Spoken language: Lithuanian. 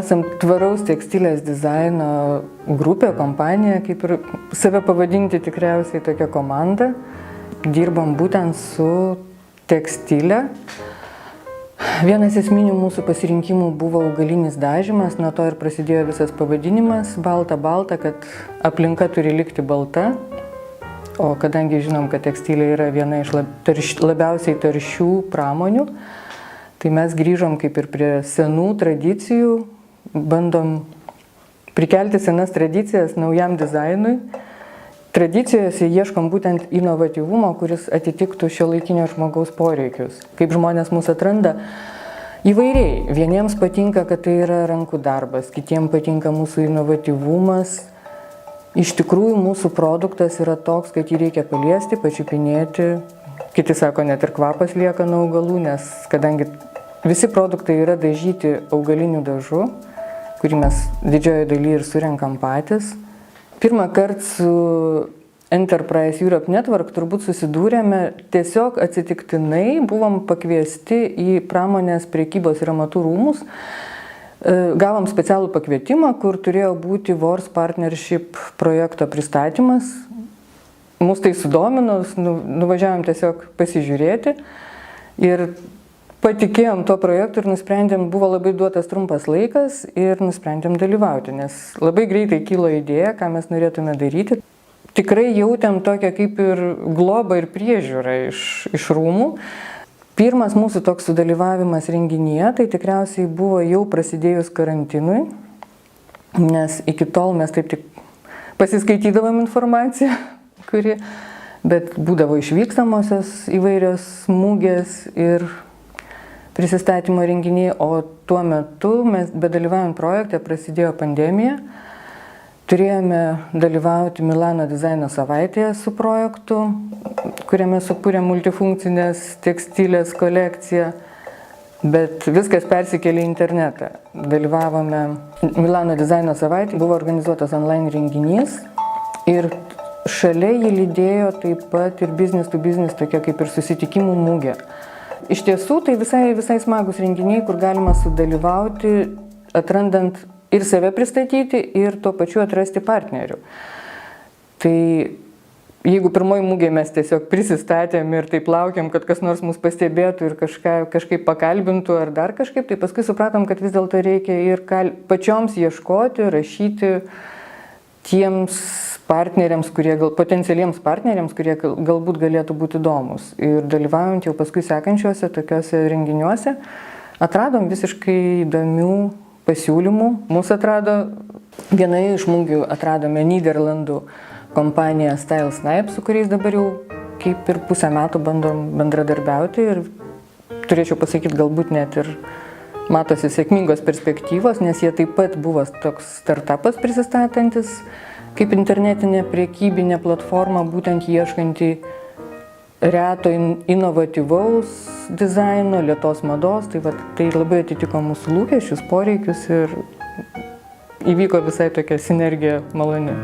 esam tvaraus tekstilės dizaino grupė, kompanija, kaip ir save pavadinti tikriausiai tokia komanda. Dirbam būtent su tekstilė. Vienas esminių mūsų pasirinkimų buvo augalinis dažymas, nuo to ir prasidėjo visas pavadinimas balta, kad aplinka turi likti balta. O kadangi žinom, kad tekstilė yra viena iš labiausiai taršių pramonių, tai mes grįžom kaip ir prie senų tradicijų, bandom prikelti senas tradicijas naujam dizainui. Tradicijose ieškom būtent inovatyvumo, kuris atitiktų šiuolaikinio žmogaus poreikius. Kaip žmonės mus atranda įvairiai. Vieniems patinka, kad tai yra rankų darbas, kitiems patinka mūsų inovatyvumas. Iš tikrųjų, mūsų produktas yra toks, kad jį reikia paliesti, pačiupinėti. Kiti sako, net ir kvapas lieka nuo augalų, nes kadangi visi produktai yra dažyti augaliniu dažu, kurį mes didžiojo daly ir surenkam patys. Pirmą kartą su Enterprise Europe Network turbūt susidūrėme tiesiog atsitiktinai, buvom pakviesti į pramonės prekybos ir amatų rūmus. Gavom specialų pakvietimą, kur turėjo būti WORS Partnership projekto pristatymas. Mus tai sudomino, nuvažiavom tiesiog pasižiūrėti ir patikėjom to projektu ir nusprendėm, buvo labai duotas trumpas laikas ir nusprendėm dalyvauti, nes labai greitai kilo idėja, ką mes norėtume daryti. Tikrai jautėm tokią kaip ir globą ir priežiūrą iš rūmų. Pirmas mūsų toks sudalyvavimas renginyje, tai tikriausiai buvo jau prasidėjus karantinui, nes iki tol mes taip tik pasiskaitydavom informaciją, bet būdavo išvykstamosios įvairios mugės ir prisistatymo renginiai, o tuo metu mes bedalyvaujant projekte prasidėjo pandemija. Turėjome dalyvauti Milano dizaino savaitėje su projektu, kuriame sukūrėm multifunkcinės tekstilės kolekciją, bet viskas persikėlė į internetą. Dalyvavome Milano dizaino savaitėje, buvo organizuotas online renginys ir šalia jį lydėjo taip pat ir business to business, tokia kaip ir susitikimų mugė. Iš tiesų, tai visai smagus renginiai, kur galima sudalyvauti, atrandant ir save pristatyti, ir tuo pačiu atrasti partnerių. Tai jeigu pirmoji mugė mes tiesiog prisistatėm ir taip laukiam, kad kas nors mus pastebėtų ir kažkaip pakalbintų ar dar kažkaip, tai paskui supratom, kad vis dėlto reikia ir pačioms ieškoti, rašyti tiems partneriams, potencialiems partneriams, kurie galbūt galėtų būti įdomus. Ir dalyvaujant jau paskui sekančiuose tokiuose renginiuose, atradom visiškai įdomių pasiūlymų. Mūsų atrado, vienoje iš mugių atradome Nyderlandų kompaniją Style Snipe, su kuriais dabar jau kaip ir pusę metų bandom bendradarbiauti ir turėčiau pasakyti, galbūt net ir matosi sėkmingos perspektyvos, nes jie taip pat buvo toks startupas prisistatantis, kaip internetinė prekybinė platforma, būtent ieškanti reto inovatyvaus dizaino, lėtos mados. Tai labai atitiko mūsų lūkesčius, poreikius ir įvyko visai tokia sinergija maloni.